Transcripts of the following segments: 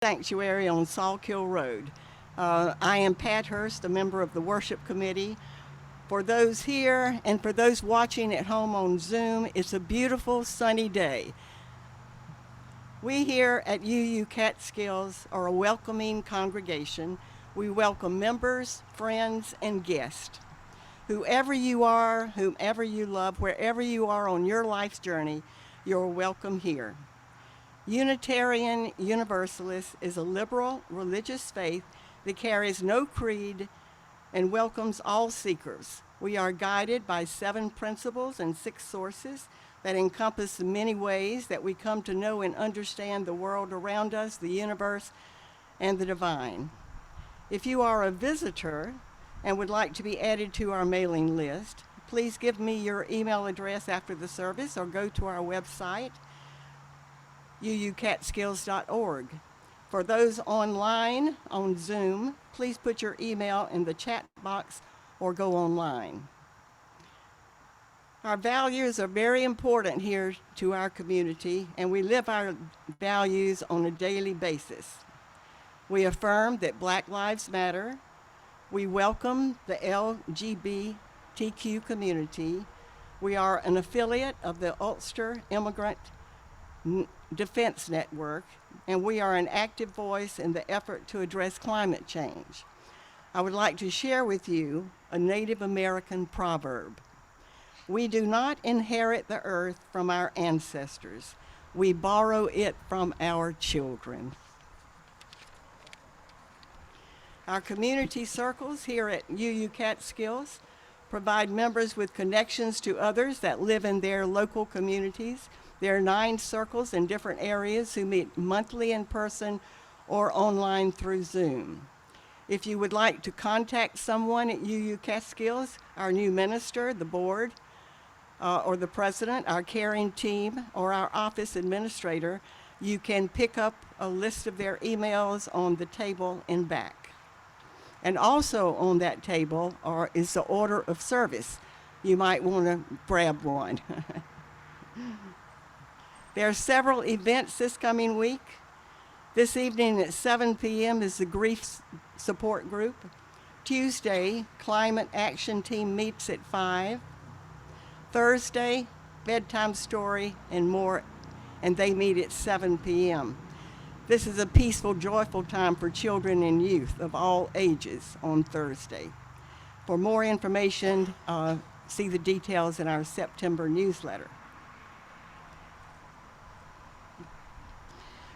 Sanctuary on Sawkill Road. I am Pat Hurst, a member of the worship committee. For those here and for those watching at home on Zoom, it's a beautiful sunny day. We here at UU Catskills are a welcoming congregation. We welcome members, friends, and guests. Whoever you are, whomever you love, wherever you are on your life's journey, you're welcome here. Unitarian Universalist is a liberal religious faith that carries no creed and welcomes all seekers. We are guided by 7 principles and 6 sources that encompass the many ways that we come to know and understand the world around us, the universe, and the divine. If you are a visitor and would like to be added to our mailing list, please give me your email address after the service or go to our website, uucatskills.org. For those online on Zoom, please put your email in the chat box or go online. Our values are very important here to our community, and we live our values on a daily basis. We affirm that Black Lives Matter. We welcome the LGBTQ community. We are an affiliate of the Ulster Immigrant Defense Network, and we are an active voice in the effort to address climate change. I would like to share with you a Native American proverb. We do not inherit the earth from our ancestors. We borrow it from our children. Our community circles here at UU Catskills provide members with connections to others that live in their local communities. There are 9 circles in different areas who meet monthly in person or online through Zoom. If you would like to contact someone at UU Catskills, our new minister, the board, or the president, our caring team, or our office administrator, you can pick up a list of their emails on the table in back. And also on that table is the order of service. You might want to grab one. There are several events this coming week. This evening at 7 p.m. is the Grief Support Group. Tuesday, Climate Action Team meets at 5. Thursday, Bedtime Story and more, and they meet at 7 p.m. This is a peaceful, joyful time for children and youth of all ages on Thursday. For more information, see the details in our September newsletter.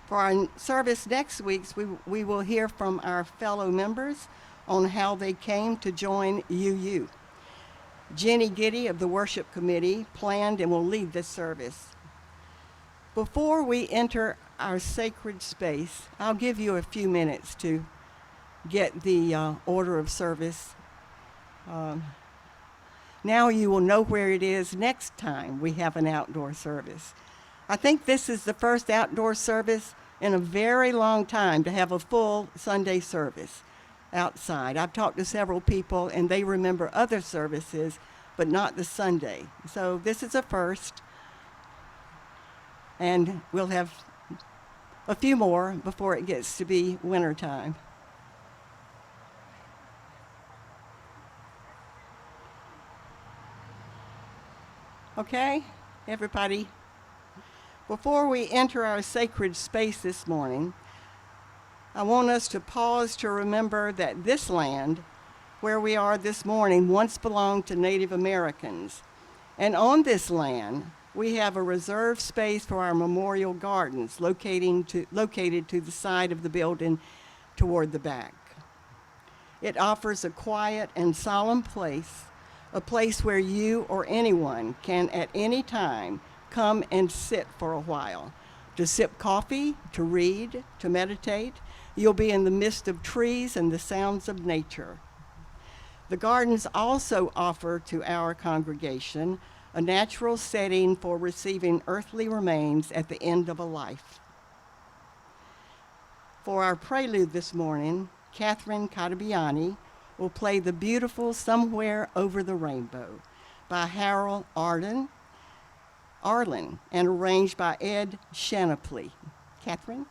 For our service next week, we will hear from our fellow members on how they came to join UU. Jenny Giddy of the worship committee planned and will lead this service. Before we enter our sacred space, I'll give you a few minutes to get the order of service. Now you will know where it is next time we have an outdoor service. I think this is the first outdoor service in a very long time to have a full Sunday service outside. I've talked to several people and they remember other services, but not the Sunday. So this is a first, and we'll have a few more before it gets to be wintertime. Okay, everybody? Before we enter our sacred space this morning, I want us to pause to remember that this land, where we are this morning, once belonged to Native Americans. And on this land, we have a reserved space for our memorial gardens located to the side of the building toward the back. It offers a quiet and solemn place, a place where you or anyone can at any time come and sit for a while, to sip coffee, to read, to meditate. You'll be in the midst of trees and the sounds of nature. The gardens also offer to our congregation a natural setting for receiving earthly remains at the end of a life. For our prelude this morning, Catherine Catabiani will play the beautiful Somewhere Over the Rainbow by Harold Arlen and arranged by Ed Shanapley. Catherine?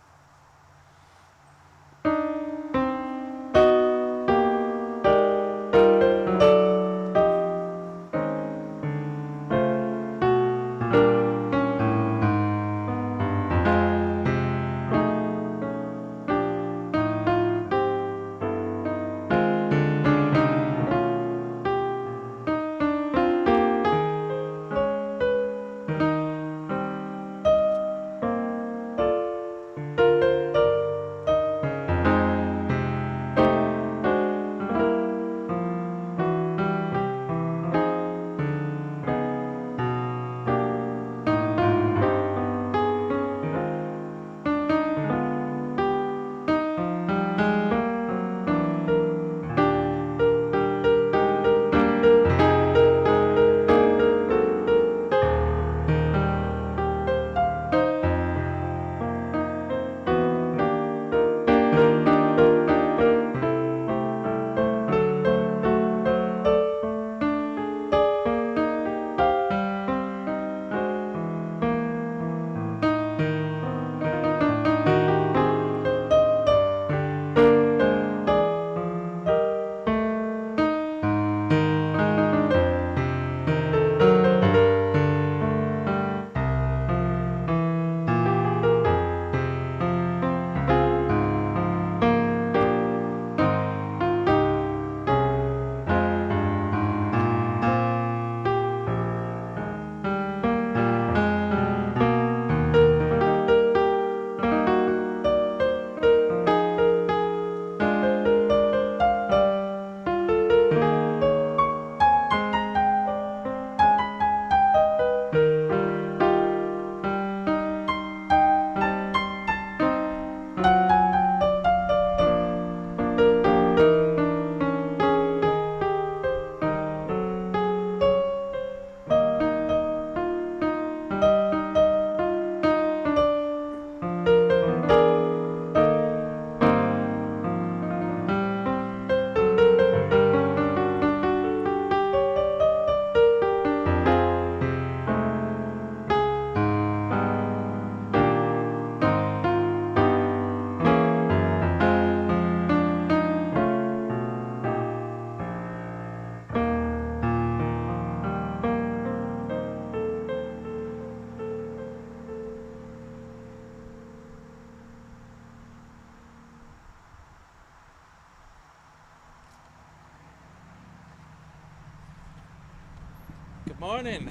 Morning.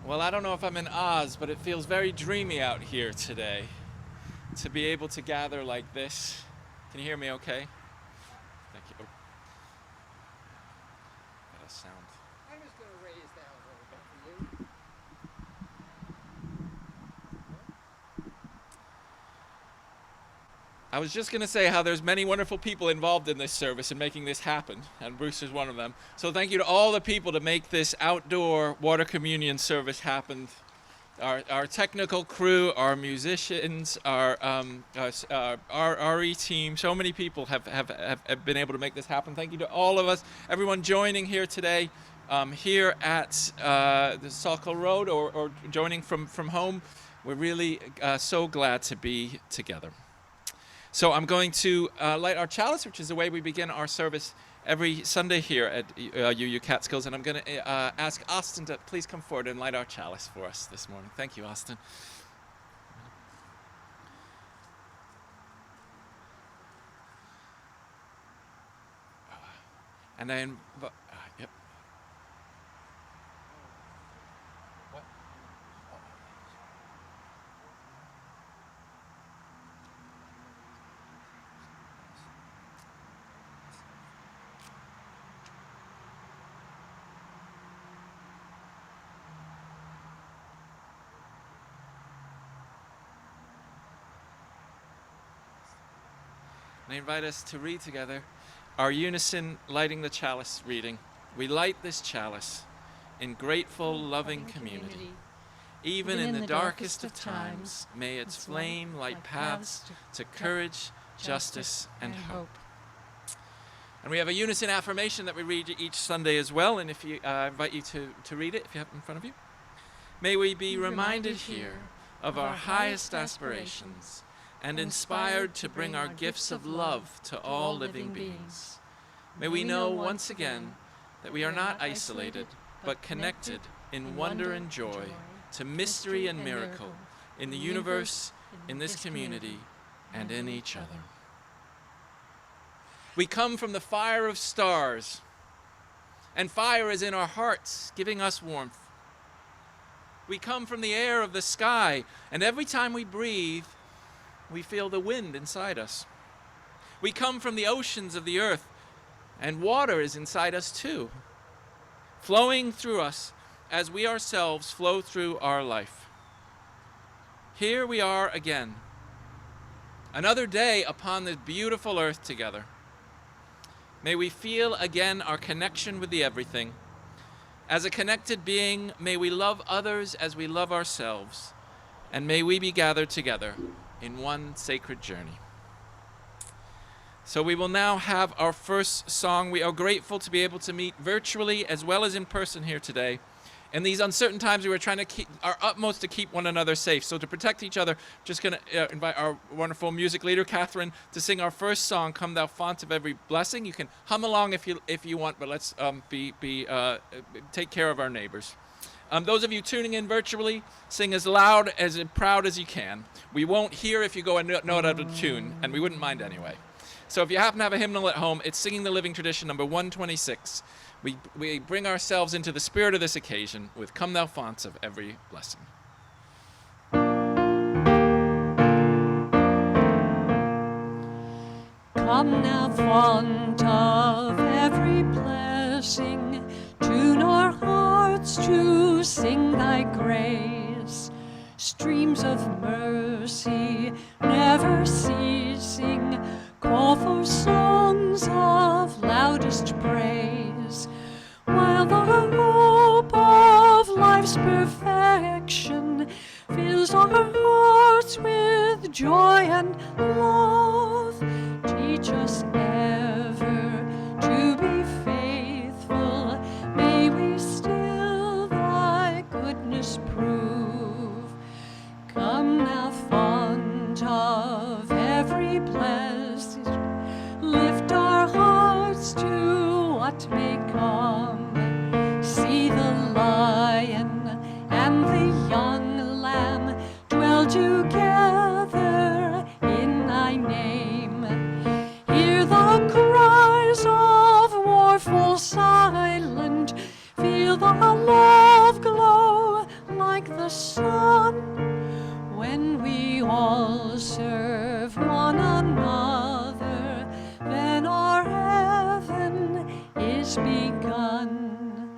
Well, I don't know if I'm in Oz, but it feels very dreamy out here today to be able to gather like this. Can you hear me okay? Thank you. Oh. Got a sound. I'm just going to raise that a little bit for you. I was just going to say how there's many wonderful people involved in this service and making this happen, and Bruce is one of them. So thank you to all the people to make this outdoor water communion service happen. Our technical crew, our musicians, our RE team, so many people have been able to make this happen. Thank you to all of us, everyone joining here today, here at the Salkeld Road or joining from home. We're really so glad to be together. So I'm going to light our chalice, which is the way we begin our service every Sunday here at UU Catskills, and I'm going to ask Austin to please come forward and light our chalice for us this morning. Thank you, Austin. And then, yep. What? And I invite us to read together our unison lighting the chalice reading. We light this chalice in grateful, loving community. Even in the darkest of times, may its flame light paths to courage, justice, and hope. And we have a unison affirmation that we read each Sunday as well, and if you invite you to read it if you have it in front of you. May we be reminded here of our highest aspirations, and inspired to bring our gifts of love to all living beings. May we know once again that we are not isolated, but connected in wonder and joy to mystery and miracle in the universe, in this community, and in each other. We come from the fire of stars, and fire is in our hearts, giving us warmth. We come from the air of the sky, and every time we breathe, we feel the wind inside us. We come from the oceans of the earth, and water is inside us too, flowing through us as we ourselves flow through our life. Here we are again, another day upon this beautiful earth together. May we feel again our connection with the everything. As a connected being, may we love others as we love ourselves, and may we be gathered together in one sacred journey. So we will now have our first song. We are grateful to be able to meet virtually as well as in person here today. In these uncertain times, we were trying to keep our utmost to keep one another safe. So to protect each other, just going to invite our wonderful music leader, Catherine, to sing our first song, Come Thou Font of Every Blessing. You can hum along if you want, but let's take care of our neighbors. Those of you tuning in virtually, sing as loud, as proud as you can. We won't hear if you go a note out of tune, and we wouldn't mind anyway. So if you happen to have a hymnal at home, it's Singing the Living Tradition, number 126. We bring ourselves into the spirit of this occasion with Come Thou Fonts of Every Blessing. Come now, font of every blessing, tune our hearts to sing thy grace. Streams of mercy never ceasing, call for songs of loudest praise. While the hope of life's perfection fills our hearts with joy and love, teach us ever to be faithful. May we still thy goodness prove. Come now, font of every blessing, lift our hearts to what may come. See the lion and the young lamb dwell together in thy name. Hear the cries of warful sighs. will serve one another, then our heaven is begun.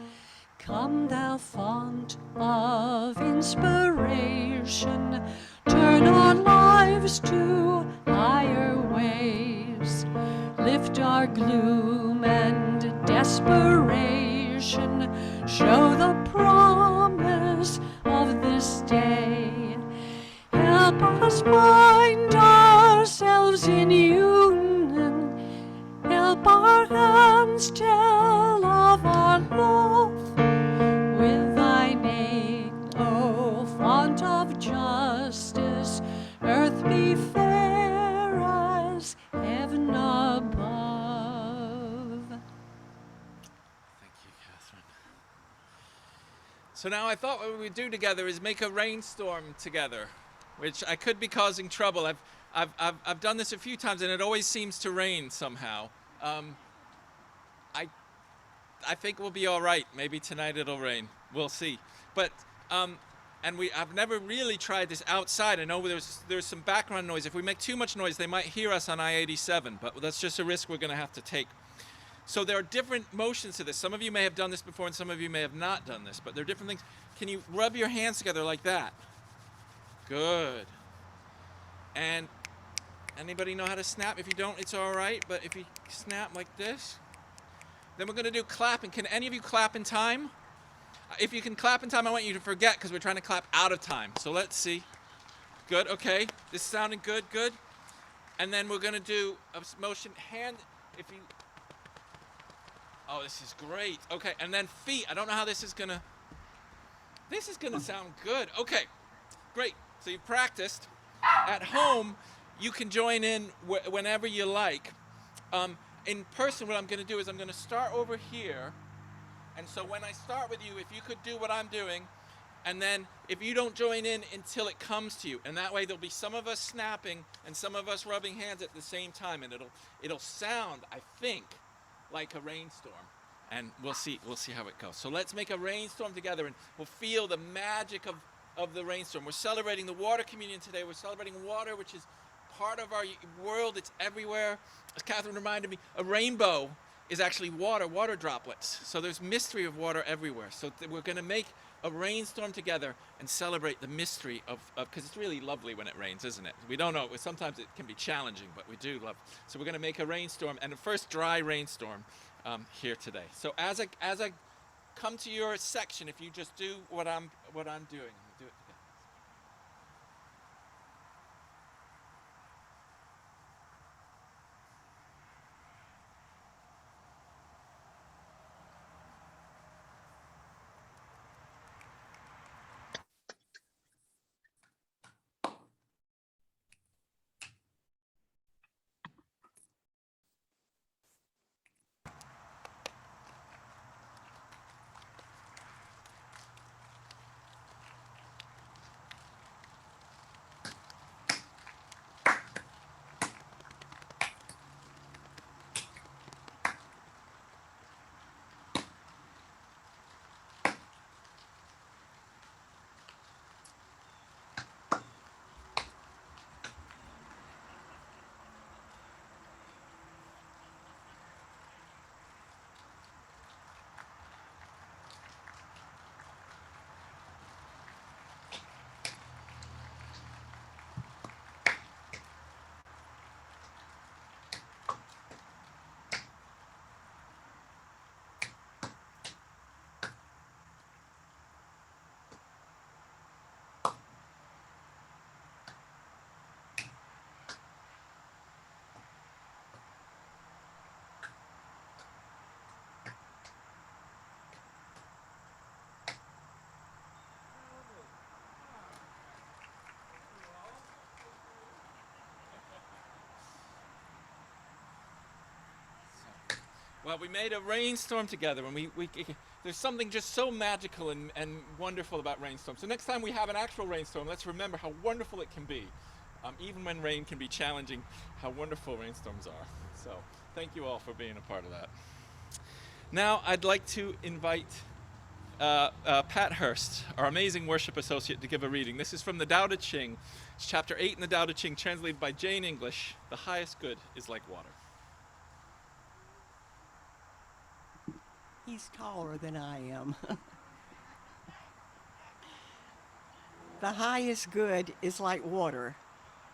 Come, thou fount of inspiration, turn our lives to higher ways. Lift our gloom and desperation, show the promise of this day. Help us bind ourselves in union, help our hands tell of our love. With thine aid, O fount of justice, earth be fair as heaven above. Thank you, Catherine. So now I thought what we would do together is make a rainstorm together, which I could be causing trouble. I've done this a few times and it always seems to rain somehow. I think we'll be all right. Maybe tonight it'll rain. We'll see. But I've never really tried this outside. I know there's some background noise. If we make too much noise, they might hear us on I-87. But that's just a risk we're going to have to take. So there are different motions to this. Some of you may have done this before, and some of you may have not done this. But there are different things. Can you rub your hands together like that? Good. And anybody know how to snap? If you don't, it's all right. But if you snap like this. Then we're going to do clapping. Can any of you clap in time? If you can clap in time, I want you to forget because we're trying to clap out of time. So let's see. Good, okay. This is sounding good, good. And then we're going to do a motion hand. If you. Oh, this is great. Okay, and then feet. I don't know how this is going to. This is going to sound good. Okay, great. So you practiced. At home, you can join in whenever you like. In person, what I'm going to do is I'm going to start over here. And so when I start with you, if you could do what I'm doing, and then if you don't join in until it comes to you, and that way there'll be some of us snapping and some of us rubbing hands at the same time, and it'll sound, I think, like a rainstorm. And we'll see how it goes. So let's make a rainstorm together, and we'll feel the magic of the rainstorm. We're celebrating the water communion today. We're celebrating water, which is part of our world. It's everywhere. As Catherine reminded me, a rainbow is actually water droplets. So there's mystery of water everywhere. So we're going to make a rainstorm together and celebrate the mystery of because it's really lovely when it rains, isn't it? We don't know. Sometimes it can be challenging, but we do love. So we're going to make a rainstorm, and the first dry rainstorm here today. So as I come to your section, if you just do what I'm doing, we'll do it together. Well, we made a rainstorm together, and there's something just so magical and wonderful about rainstorms. So next time we have an actual rainstorm, let's remember how wonderful it can be. Even when rain can be challenging, how wonderful rainstorms are. So thank you all for being a part of that. Now I'd like to invite Pat Hurst, our amazing worship associate, to give a reading. This is from the Tao Te Ching. It's chapter 8 in the Tao Te Ching, translated by Jane English. The highest good is like water. He's taller than I am. The highest good is like water.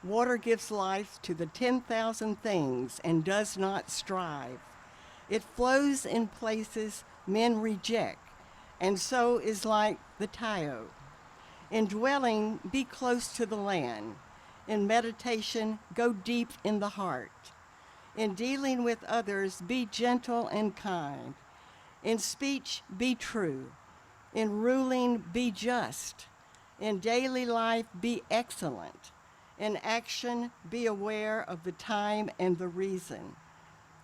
Water gives life to the 10,000 things and does not strive. It flows in places men reject, and so is like the Tayo. In dwelling, be close to the land. In meditation, go deep in the heart. In dealing with others, be gentle and kind. In speech, be true. In ruling, be just. In daily life, be excellent. In action, be aware of the time and the reason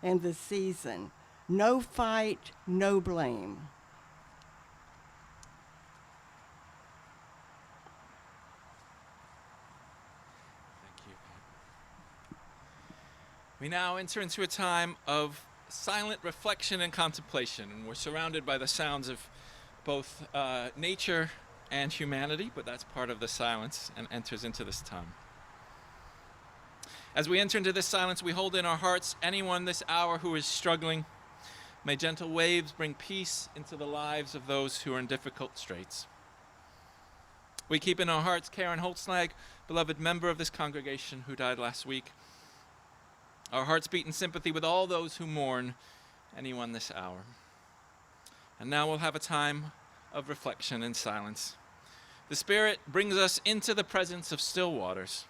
and the season. No fight, no blame. Thank you. We now enter into a time of silent reflection and contemplation, and we're surrounded by the sounds of both nature and humanity, but that's part of the silence and enters into this time. As we enter into this silence, we hold in our hearts anyone this hour who is struggling. May gentle waves bring peace into the lives of those who are in difficult straits. We keep in our hearts Karen Holtzlag, beloved member of this congregation who died last week. Our hearts beat in sympathy with all those who mourn anyone this hour. And now we'll have a time of reflection and silence. The Spirit brings us into the presence of still waters.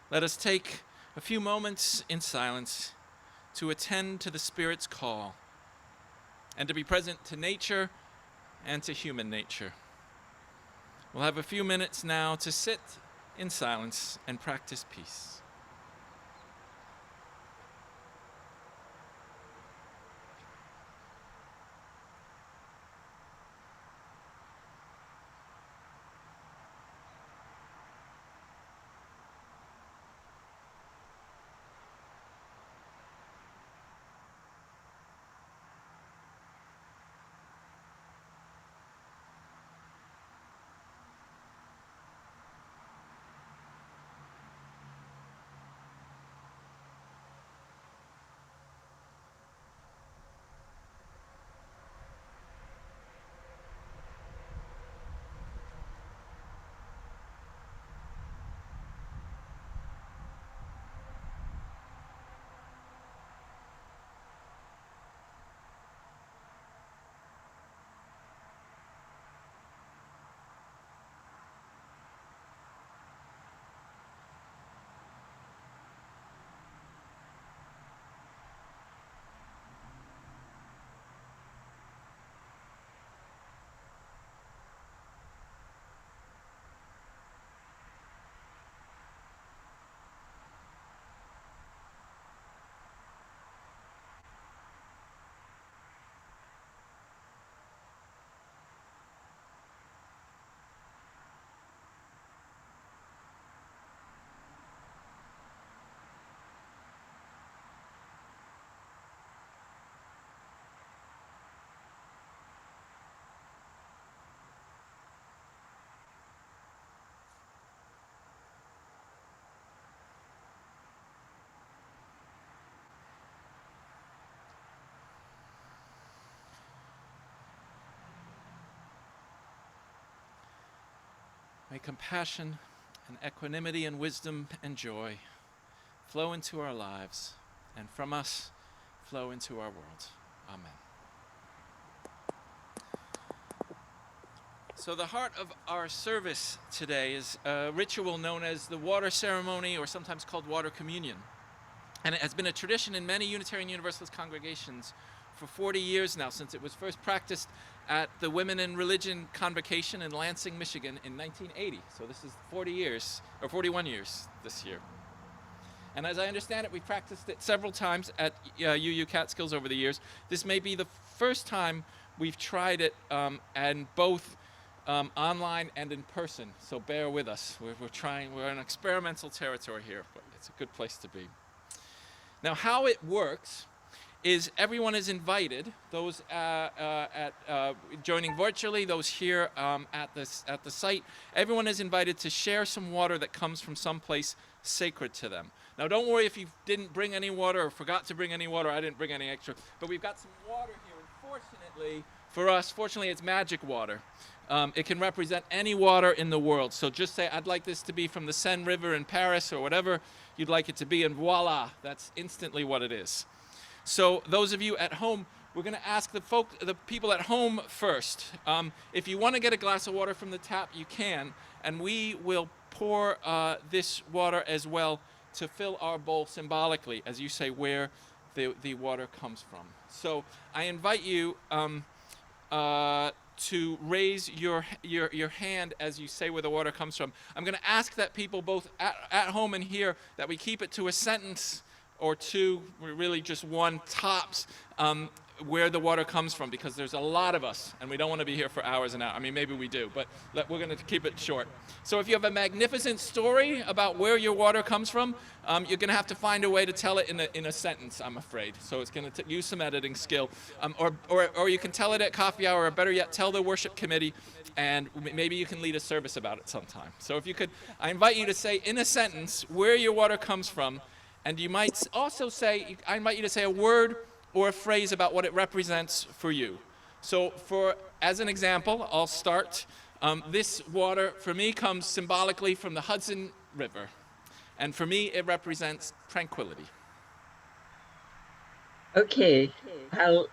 Let us take a few moments in silence to attend to the Spirit's call and to be present to nature and to human nature. We'll have a few minutes now to sit in silence and practice peace. May compassion and equanimity and wisdom and joy flow into our lives, and from us flow into our world. Amen. So the heart of our service today is a ritual known as the water ceremony, or sometimes called water communion. And it has been a tradition in many Unitarian Universalist congregations for 40 years now, since it was first practiced at the Women in Religion Convocation in Lansing, Michigan in 1980. So this is 40 years, or 41 years this year. And as I understand it, we've practiced it several times at UU Catskills over the years. This may be the first time we've tried it, and both online and in person, so bear with us. We're in experimental territory here, but it's a good place to be. Now, how it works is everyone is invited. Those joining virtually, those here at the site, everyone is invited to share some water that comes from someplace sacred to them. Now, don't worry if you didn't bring any water or forgot to bring any water. I didn't bring any extra, but we've got some water here. And fortunately for us, it's magic water. It can represent any water in the world. So just say, I'd like this to be from the Seine River in Paris, or whatever you'd like it to be, and voila, that's instantly what it is. So those of you at home, we're going to ask the people at home first. If you want to get a glass of water from the tap, you can, and we will pour this water as well to fill our bowl symbolically, as you say where the water comes from. So I invite you to raise your hand as you say where the water comes from. I'm going to ask that people both at home and here that we keep it to a sentence or two, really just one tops, where the water comes from, because there's a lot of us and we don't want to be here for hours and hours. I mean, maybe we do, but we're going to keep it short. So if you have a magnificent story about where your water comes from, you're going to have to find a way to tell it in a sentence, I'm afraid. So it's going to use some editing skill. Or you can tell it at coffee hour, or better yet, tell the worship committee, and maybe you can lead a service about it sometime. So if you could, I invite you to say in a sentence where your water comes from, and you might also say, I invite you to say a word or a phrase about what it represents for you. So as an example, I'll start. This water, for me, comes symbolically from the Hudson River. And for me, it represents tranquility. Okay, I'll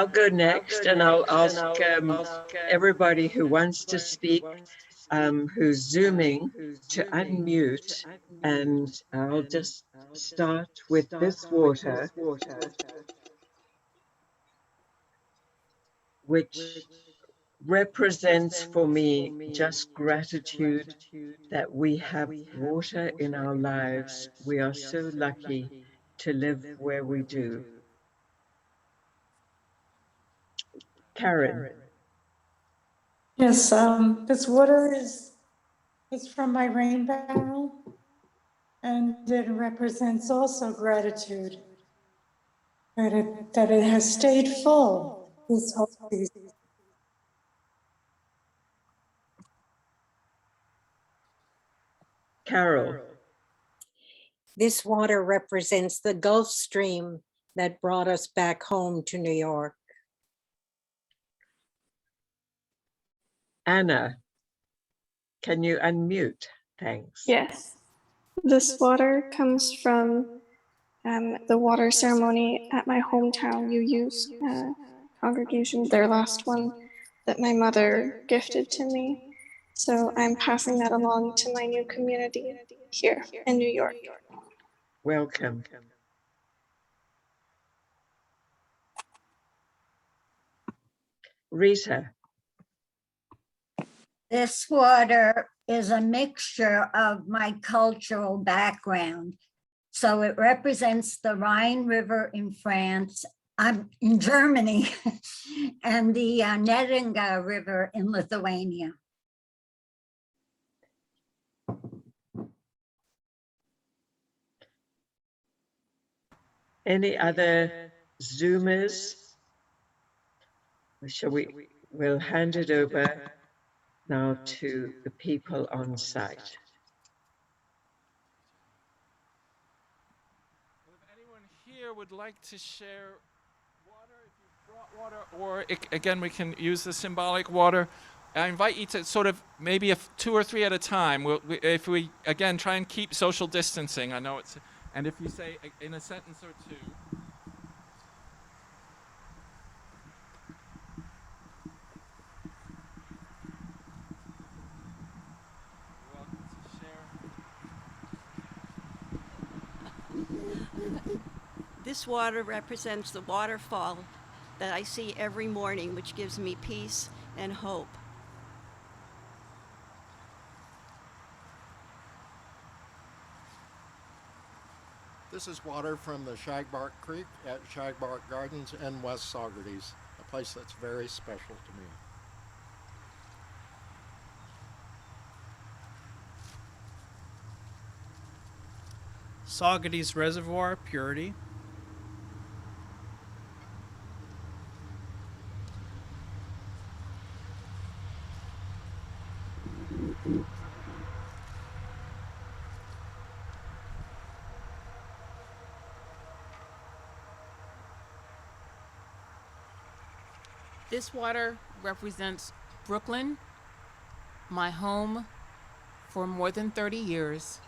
go next, and I'll ask everybody who wants to speak, who's Zooming, to unmute, and I'll just start with this water, which represents for me just gratitude that we have water in our lives. We are so lucky to live where we do. Karen. Yes, this water is from my rain barrel, and it represents also gratitude that it has stayed full this whole season. Carol. This water represents the Gulf Stream that brought us back home to New York. Anna, can you unmute? Thanks. Yes. This water comes from the water ceremony at my hometown UU's congregation, their last one that my mother gifted to me. So I'm passing that along to my new community here in New York. Welcome. Rita. This water is a mixture of my cultural background. So it represents the Rhine River in France, I'm in Germany, and the Neringa River in Lithuania. Any other Zoomers? We'll hand it over now to the people on site. Well, if anyone here would like to share water, if you brought water, or again, we can use the symbolic water. I invite you to sort of maybe two or three at a time. If we again try and keep social distancing, I know it's, and if you say in a sentence or two. This water represents the waterfall that I see every morning, which gives me peace and hope. This is water from the Shagbark Creek at Shagbark Gardens in West Saugerties, a place that's very special to me. Saugerties Reservoir, Purity. This water represents Brooklyn, my home for more than 30 years.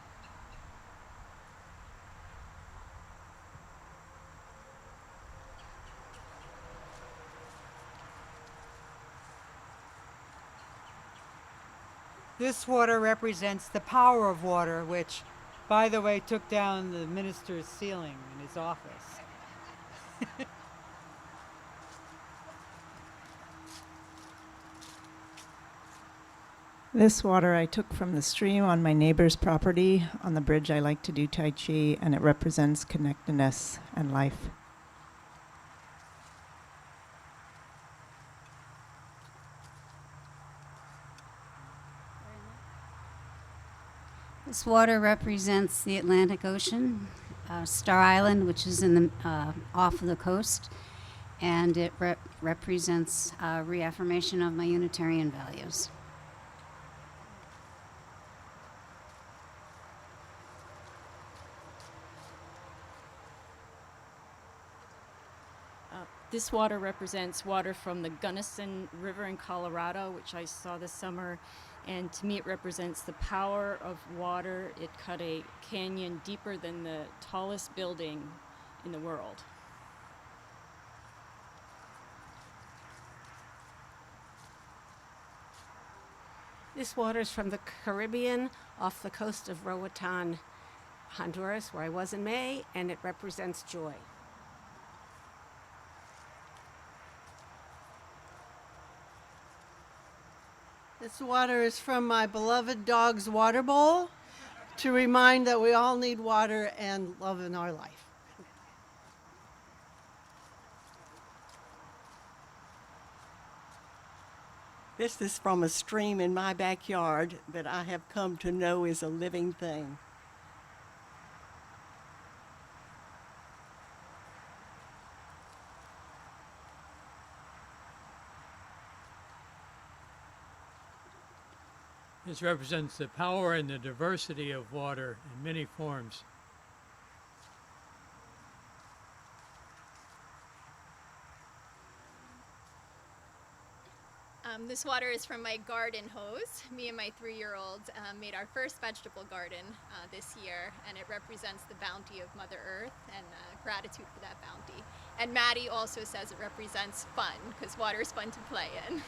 This water represents the power of water, which, by the way, took down the minister's ceiling in his office. This water I took from the stream on my neighbor's property. On the bridge I like to do Tai Chi, and it represents connectedness and life. This water represents the Atlantic Ocean, Star Island, which is in the off of the coast, and it represents reaffirmation of my Unitarian values. This water represents water from the Gunnison River in Colorado, which I saw this summer. And to me, it represents the power of water. It cut a canyon deeper than the tallest building in the world. This water is from the Caribbean off the coast of Roatan, Honduras, where I was in May, and it represents joy. This water is from my beloved dog's water bowl to remind that we all need water and love in our life. This is from a stream in my backyard that I have come to know is a living thing. This represents the power and the diversity of water in many forms. This water is from my garden hose. Me and my 3-year-old made our first vegetable garden this year, and it represents the bounty of Mother Earth and gratitude for that bounty. And Maddie also says it represents fun, because water is fun to play in.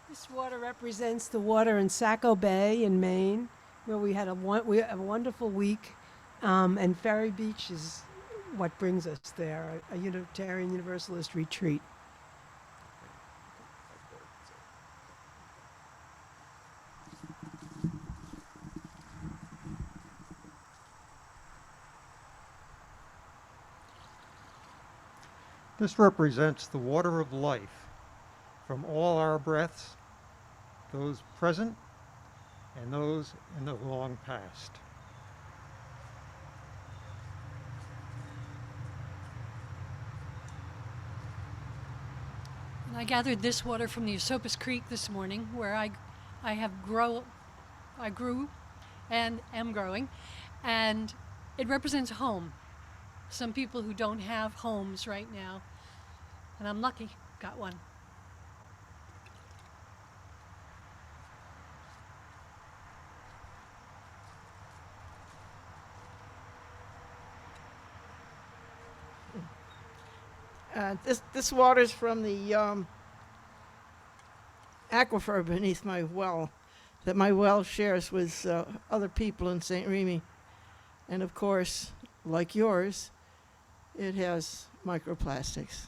This water represents the water in Saco Bay in Maine, where we had a wonderful week, and Ferry Beach is what brings us there, a Unitarian Universalist retreat. This represents the water of life from all our breaths, those present and those in the long past. And I gathered this water from the Esopus Creek this morning, where I grew and am growing, and it represents home. Some people who don't have homes right now, and I'm lucky, got one. This water is from the aquifer beneath my well, that my well shares with other people in St. Remy. And of course, like yours, it has microplastics.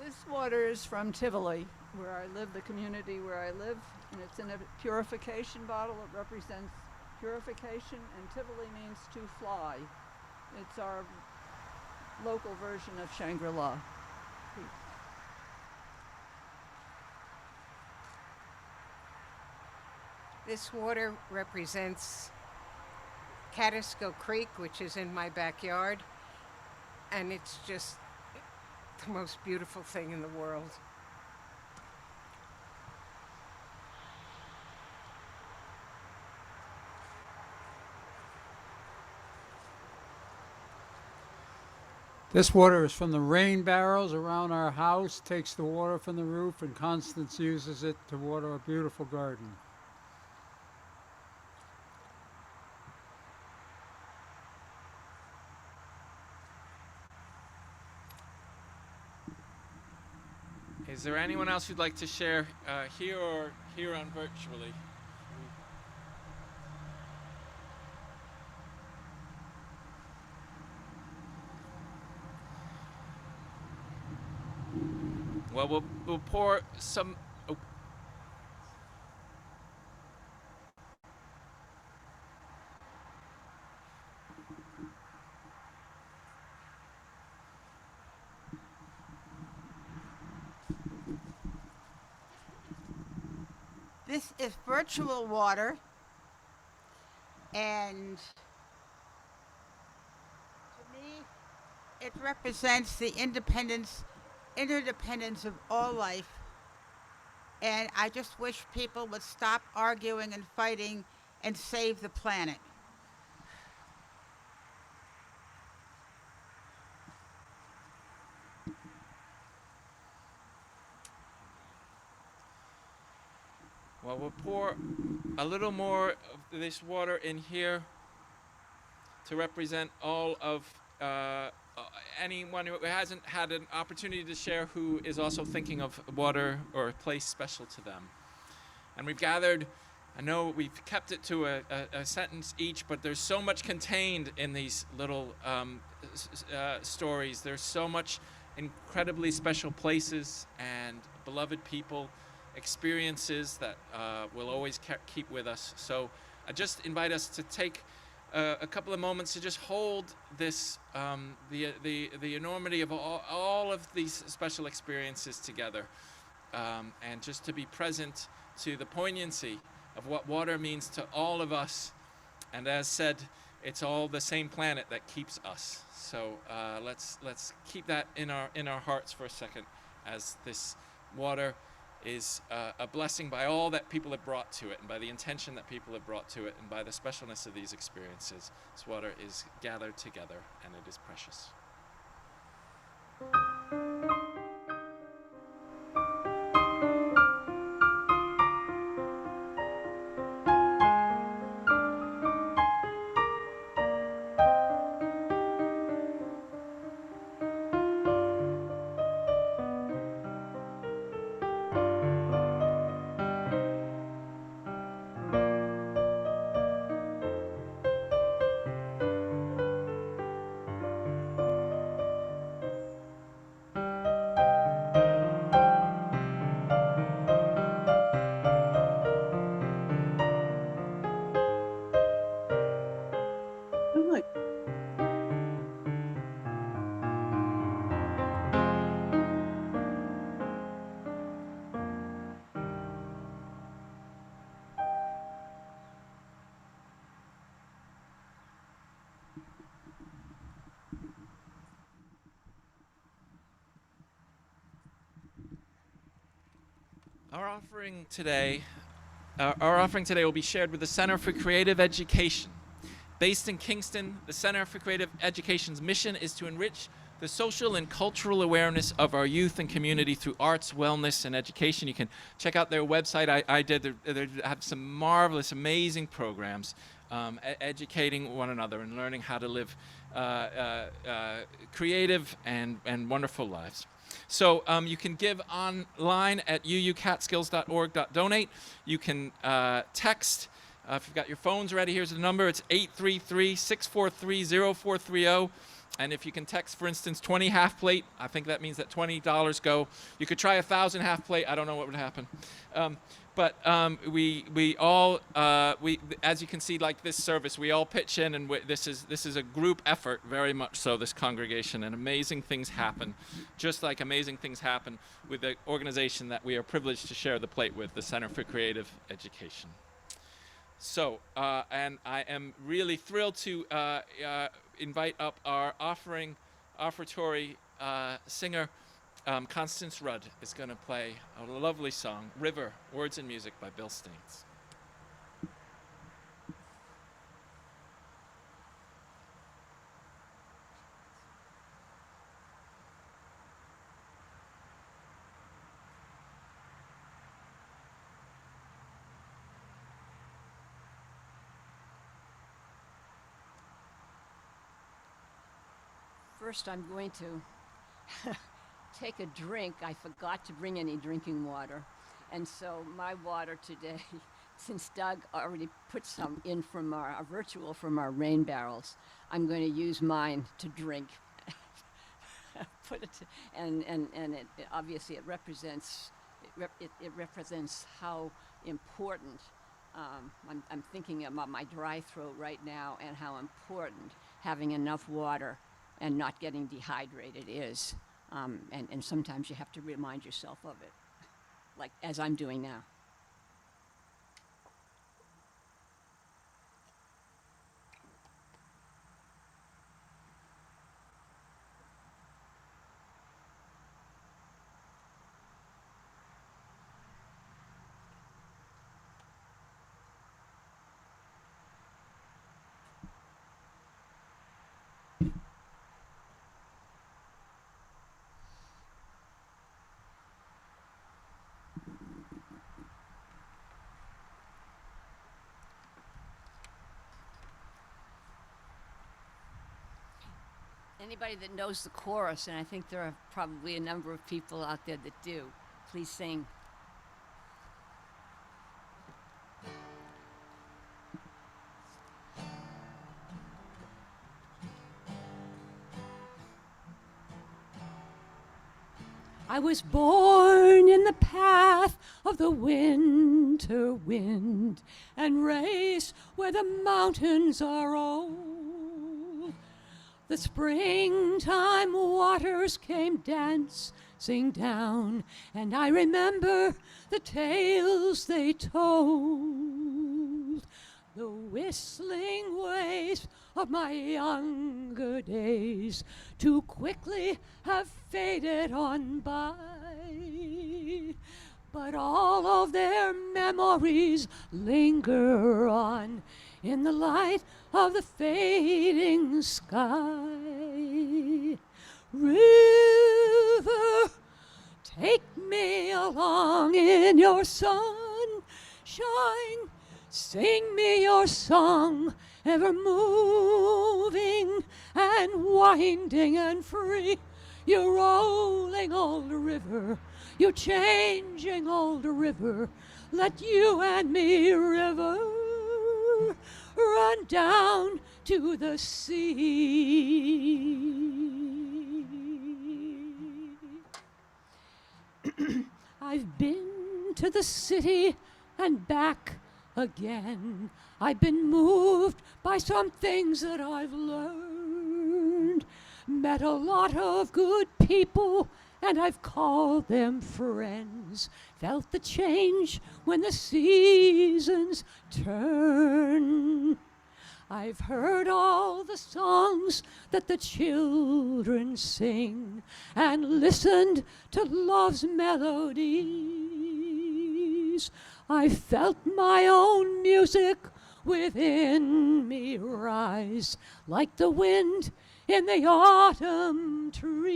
This water is from Tivoli, where I live, the community where I live, and it's in a purification bottle. It represents purification, and Tivoli means to fly. It's our local version of Shangri-La. This water represents Catskill Creek, which is in my backyard, and it's just the most beautiful thing in the world. This water is from the rain barrels around our house, takes the water from the roof, and Constance uses it to water a beautiful garden. Is there anyone else who'd like to share here or here on virtually? Well, we'll pour some. Oh. This is virtual water, and to me, it represents the interdependence of all life. And I just wish people would stop arguing and fighting and save the planet. Well, we'll pour a little more of this water in here to represent all of anyone who hasn't had an opportunity to share, who is also thinking of water or a place special to them. And we've gathered, I know we've kept it to a sentence each, but there's so much contained in these little stories. There's so much incredibly special places and beloved people, experiences that will always keep with us. So I just invite us to take a couple of moments to just hold this, the enormity of all of these special experiences together, and just to be present to the poignancy of what water means to all of us. And as said, it's all the same planet that keeps us. So let's keep that in our hearts for a second, as this water is a blessing by all that people have brought to it, and by the intention that people have brought to it, and by the specialness of these experiences. This water is gathered together, and it is precious. Our offering today will be shared with the Center for Creative Education. Based in Kingston, the Center for Creative Education's mission is to enrich the social and cultural awareness of our youth and community through arts, wellness, and education. You can check out their website. They have some marvelous, amazing programs educating one another and learning how to live creative and wonderful lives. So you can give online at uucatskills.org.donate. You can text. If you've got your phones ready, here's the number. It's 833-643-0430. And if you can text, for instance, 20 half plate, I think that means that $20 go. You could try 1,000 half plate. I don't know what would happen. But we all, as you can see, like this service, we all pitch in, and this is a group effort, very much so, this congregation, and amazing things happen, just like amazing things happen with the organization that we are privileged to share the plate with, the Center for Creative Education. So, and I am really thrilled to invite up our offertory singer. Constance Rudd is going to play a lovely song, River, Words and Music by Bill Staines. First, I'm going to take a drink. I forgot to bring any drinking water. And so my water today, since Doug already put some in from our virtual from our rain barrels, I'm going to use mine to drink. Put it, and it obviously it represents it represents how important. I'm thinking about my dry throat right now and how important having enough water and not getting dehydrated is. And sometimes you have to remind yourself of it, like as I'm doing now. Anybody that knows the chorus, and I think there are probably a number of people out there that do, please sing. I was born in the path of the winter wind and raised where the mountains are old. The springtime waters came dancing down, and I remember the tales they told. The whistling ways of my younger days too quickly have faded on by. But all of their memories linger on in the light of the fading sky. River, take me along in your sunshine. Sing me your song, ever moving and winding and free. You rolling old river, you changing old river. Let you and me, river, run down to the sea. I've been to the city and back again. I've been moved by some things that I've learned. Met a lot of good people and I've called them friends. Felt the change when the seasons turn. I've heard all the songs that the children sing and listened to love's melodies. I felt my own music within me rise like the wind in the autumn trees.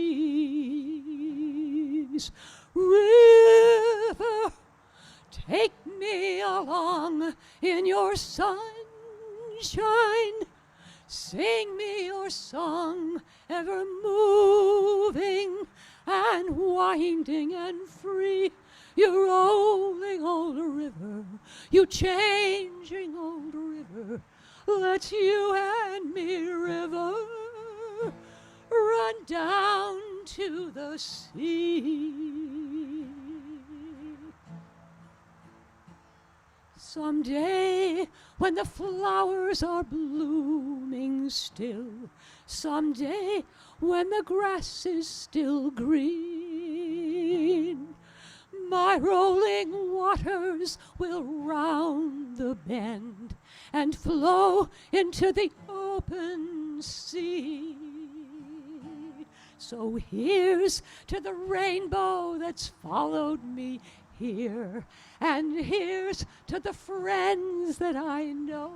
River, take me along in your sunshine. Sing me your song, ever moving and winding and free. You rolling old river, you changing old river. Let you and me, river, run down to the sea. Someday, when the flowers are blooming still, someday, when the grass is still green, my rolling waters will round the bend and flow into the open sea. So here's to the rainbow that's followed me here, and here's to the friends that I know,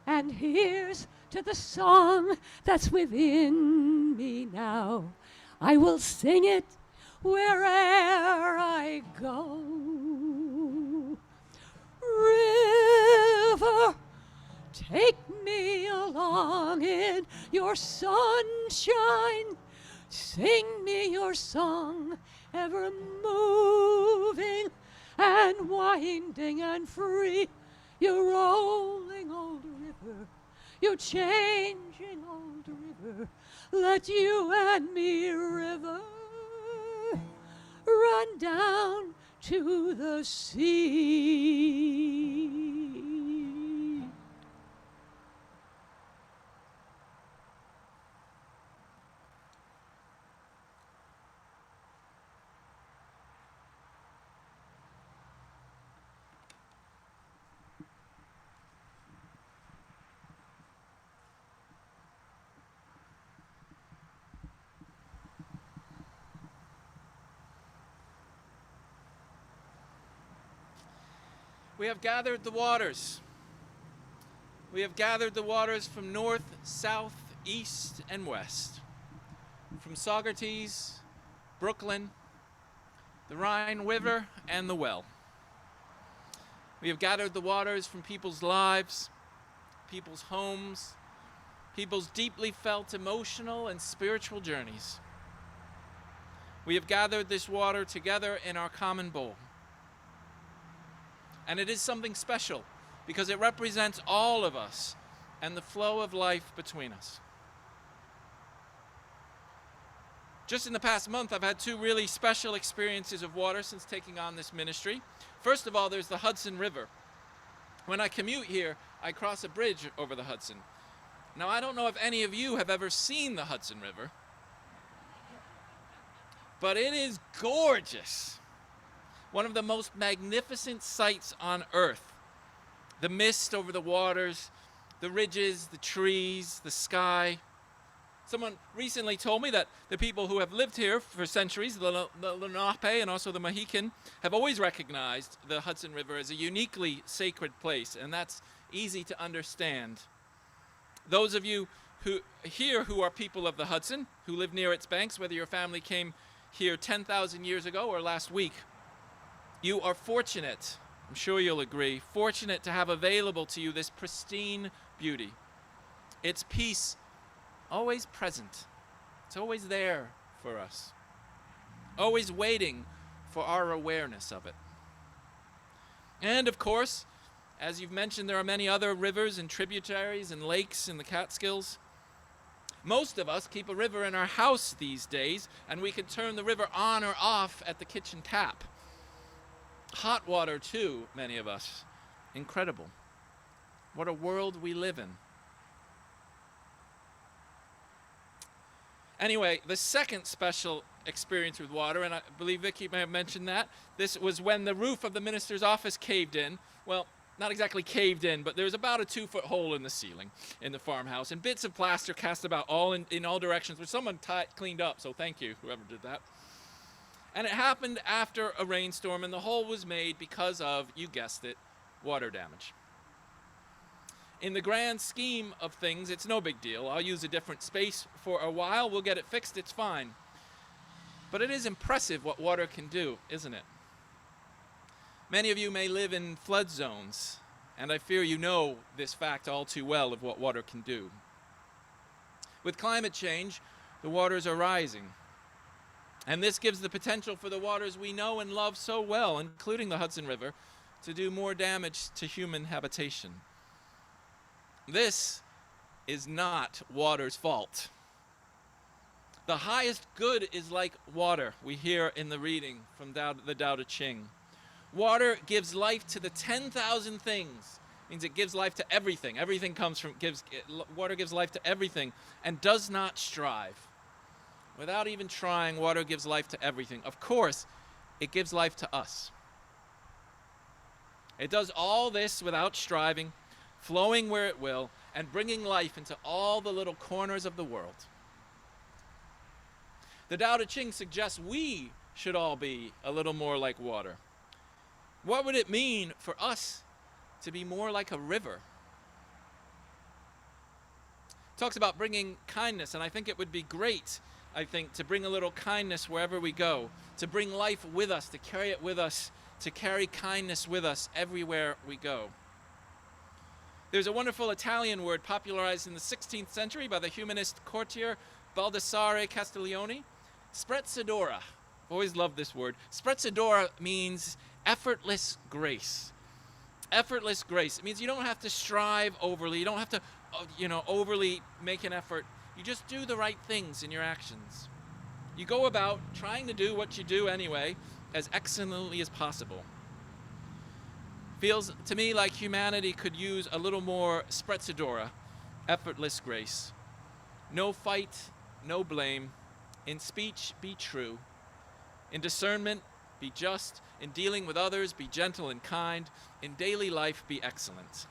and here's to the song that's within me now. I will sing it where'er I go. River, Take me along in your sunshine. Sing me your song, ever moving and winding and free. You rolling old river, you changing old river. Let you and me, river, run down to the sea. We have gathered the waters. We have gathered the waters from north, south, east, and west. From Saugerties, Brooklyn, the Rhine River, and the well. We have gathered the waters from people's lives, people's homes, people's deeply felt emotional and spiritual journeys. We have gathered this water together in our common bowl. And it is something special because it represents all of us and the flow of life between us. Just in the past month, I've had two really special experiences of water since taking on this ministry. First of all, there's the Hudson River. When I commute here, I cross a bridge over the Hudson. Now, I don't know if any of you have ever seen the Hudson River, but it is gorgeous. One of the most magnificent sights on earth. The mist over the waters, the ridges, the trees, the sky. Someone recently told me that the people who have lived here for centuries, the Lenape and also the Mohican, have always recognized the Hudson River as a uniquely sacred place, and that's easy to understand. Those of you who are people of the Hudson, who live near its banks, whether your family came here 10,000 years ago or last week, you are fortunate, I'm sure you'll agree, fortunate to have available to you this pristine beauty. Its peace always present. It's always there for us. Always waiting for our awareness of it. And of course, as you've mentioned, there are many other rivers and tributaries and lakes in the Catskills. Most of us keep a river in our house these days, and we can turn the river on or off at the kitchen tap. Hot water too, many of us. Incredible. What a world we live in. Anyway, the second special experience with water, and I believe Vicki may have mentioned that, this was when the roof of the minister's office caved in. Well, not exactly caved in, but there was about a 2-foot hole in the ceiling in the farmhouse, and bits of plaster cast about in all directions, which someone cleaned up, so thank you, whoever did that. And it happened after a rainstorm, and the hole was made because of, you guessed it, water damage. In the grand scheme of things, it's no big deal. I'll use a different space for a while. We'll get it fixed. It's fine. But it is impressive what water can do, isn't it? Many of you may live in flood zones, and I fear you know this fact all too well of what water can do. With climate change, the waters are rising. And this gives the potential for the waters we know and love so well, including the Hudson River, to do more damage to human habitation. This is not water's fault. The highest good is like water, we hear in the reading from the Tao Te Ching. Water gives life to the 10,000 things. Means it gives life to everything. Water gives life to everything and does not strive. Without even trying, water gives life to everything. Of course, it gives life to us. It does all this without striving, flowing where it will, and bringing life into all the little corners of the world. The Tao Te Ching suggests we should all be a little more like water. What would it mean for us to be more like a river? It talks about bringing kindness, and I think it would be great, to bring a little kindness wherever we go, to bring life with us, to carry it with us, to carry kindness with us everywhere we go. There's a wonderful Italian word popularized in the 16th century by the humanist courtier Baldassare Castiglione, sprezzatura. I've always loved this word. Sprezzatura means effortless grace. Effortless grace. It means you don't have to strive overly. You don't have to, overly make an effort. You just do the right things in your actions. You go about trying to do what you do anyway as excellently as possible. Feels to me like humanity could use a little more sprezzatura, effortless grace. No fight, no blame. In speech, be true. In discernment, be just. In dealing with others, be gentle and kind. In daily life, be excellent.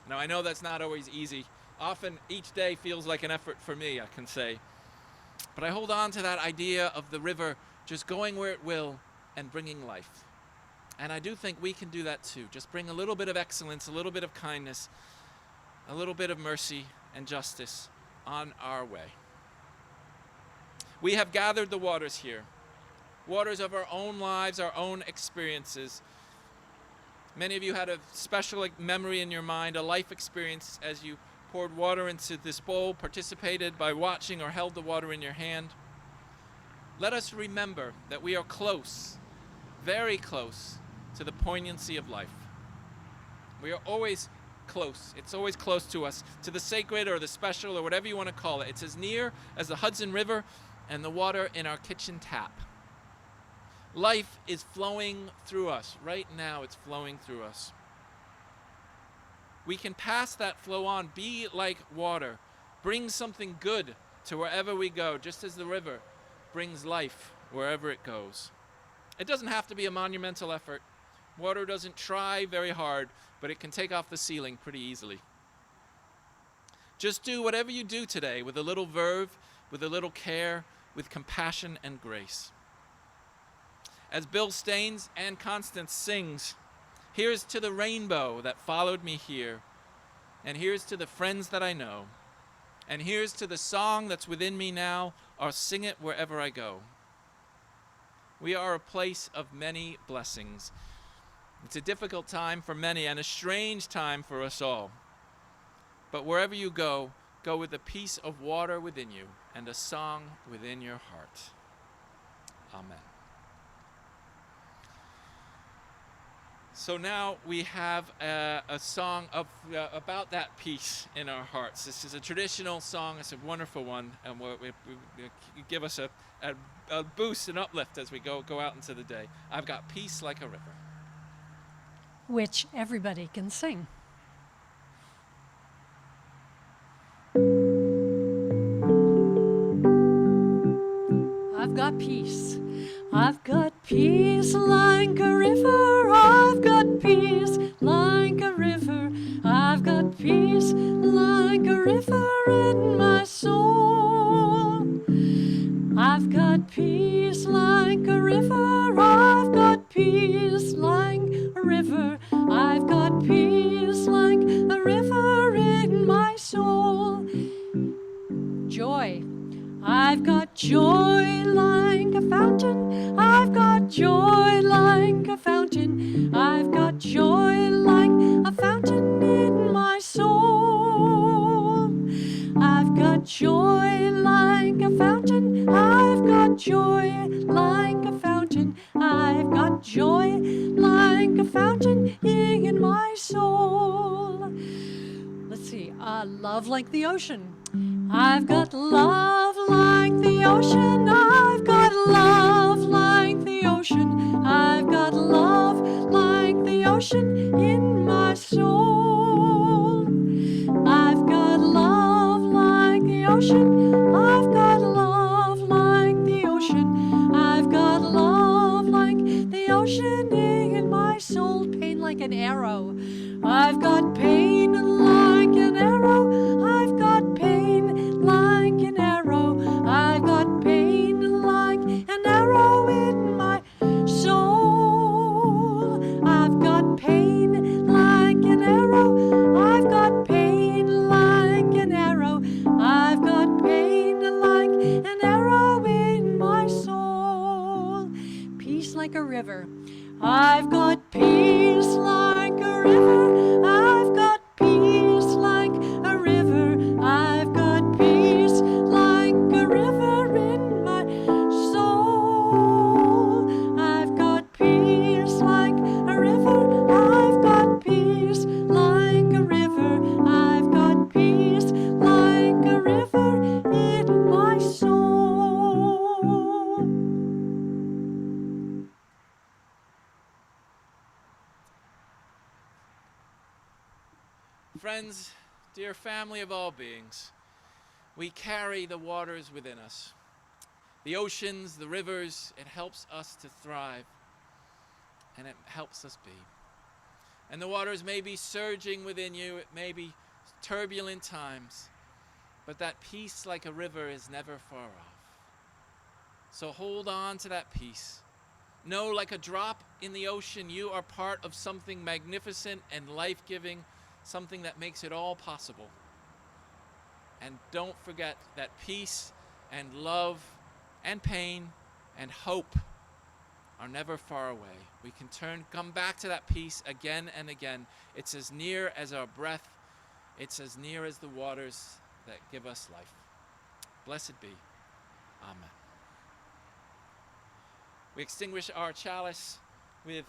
Now, I know that's not always easy. Often, each day feels like an effort for me, I can say. But I hold on to that idea of the river just going where it will and bringing life. And I do think we can do that too. Just bring a little bit of excellence, a little bit of kindness, a little bit of mercy and justice on our way. We have gathered the waters here, waters of our own lives, our own experiences. Many of you had a special memory in your mind, a life experience as you poured water into this bowl, participated by watching or held the water in your hand. Let us remember that we are close, very close, to the poignancy of life. We are always close. It's always close to us, to the sacred or the special or whatever you want to call it. It's as near as the Hudson River and the water in our kitchen tap. Life is flowing through us. Right now, it's flowing through us. We can pass that flow on, be like water, bring something good to wherever we go, just as the river brings life wherever it goes. It doesn't have to be a monumental effort. Water doesn't try very hard, but it can take off the ceiling pretty easily. Just do whatever you do today with a little verve, with a little care, with compassion and grace. As Bill Staines and Constance sings, here's to the rainbow that followed me here, and here's to the friends that I know, and here's to the song that's within me now, I'll sing it wherever I go. We are a place of many blessings. It's a difficult time for many and a strange time for us all. But wherever you go, go with a piece of water within you and a song within your heart. Amen. So now we have a song about that peace in our hearts. This is a traditional song. It's a wonderful one, and we give us a boost and uplift as we go out into the day. I've got peace like a river. Which everybody can sing. I've got peace. I've got peace like a river. I've got peace like a river. I've got peace like a river in my soul. I've got peace like a river. I've got peace like a river. I've got peace like a river in my soul. Joy. I've got joy like a fountain. I've got joy like a fountain. I've got joy like a fountain in my soul. I've got joy like a fountain. I've got joy like a fountain. I've got joy like a fountain in my soul. Let's see. Love like the ocean. I've got love like the ocean. I've got love like the ocean. I've got love like the ocean in my soul. I've got love like the ocean. I've got love like the ocean. I've got love like the ocean in my soul. Pain like an arrow. I've got pain like an arrow. I've got pain like an arrow. I've got pain like an arrow in my soul. I've got pain like an arrow. I've got pain like an arrow. I've got pain like an arrow in my soul. Peace like a river. I've got peace like a river. I've got family of all beings. We carry the waters within us. The oceans, the rivers, it helps us to thrive, and it helps us be. And the waters may be surging within you, it may be turbulent times, but that peace like a river is never far off. So hold on to that peace. Know, like a drop in the ocean, you are part of something magnificent and life-giving, something that makes it all possible. And don't forget that peace and love and pain and hope are never far away. We can come back to that peace again and again. It's as near as our breath. It's as near as the waters that give us life. Blessed be. Amen. We extinguish our chalice with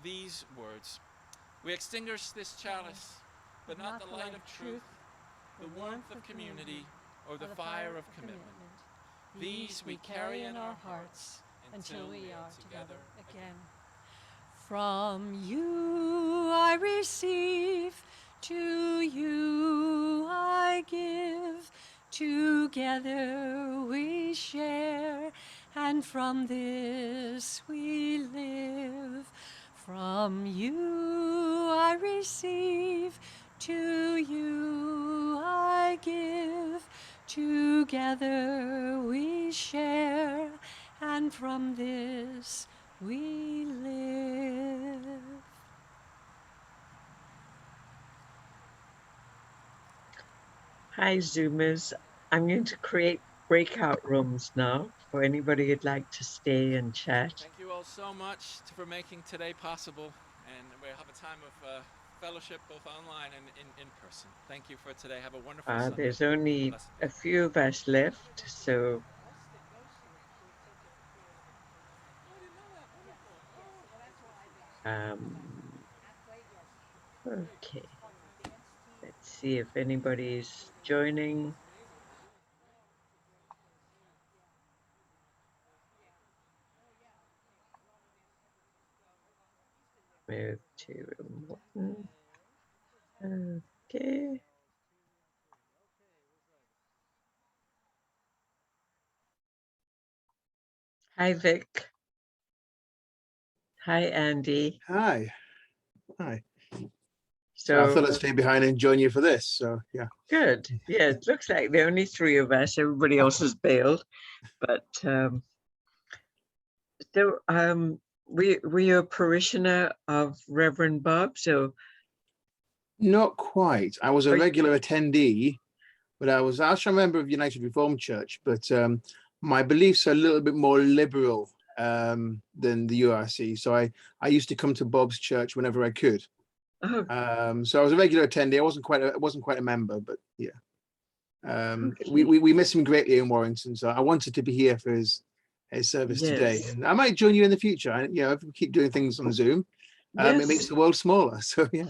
these words. We extinguish this chalice, but not the light of truth, the warmth of community, or the fire of commitment. These we carry in our hearts until we are together again. From you I receive, to you I give. Together we share, and from this we live. From you I receive, to you I give. Together we share, and from this we live. Hi, Zoomers. I'm going to create breakout rooms now for anybody who'd like to stay and chat. Thank you all so much for making today possible, and we'll have a time of fellowship both online and in person. Thank you for today. Have a wonderful Sunday. There's only a few of us left, so okay. Let's see if anybody's joining. Move to Morton. Okay. Hi, Vic. Hi, Andy. Hi. Hi. So I thought I'd stay behind and join you for this. So yeah. Good. Yeah, it looks like there are only three of us. Everybody else has bailed. But were you a parishioner of Reverend Bob? So not quite. I was a regular attendee, but I was also a member of United Reformed Church. But my beliefs are a little bit more liberal than the URC. So I used to come to Bob's church whenever I could. Oh. So I was a regular attendee. I wasn't quite a member, but yeah. We miss him greatly in Warrington, so I wanted to be here for his service today, and I might join you in the future. If we keep doing things on Zoom, it makes the world smaller. So yeah,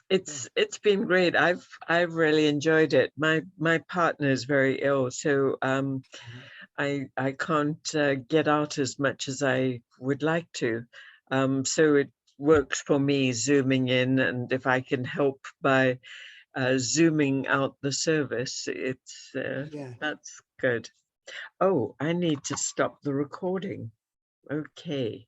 it's been great. I've really enjoyed it. My partner is very ill, so I can't get out as much as I would like to. So it works for me zooming in, and if I can help by zooming out the service, it's that's good. Oh, I need to stop the recording. Okay.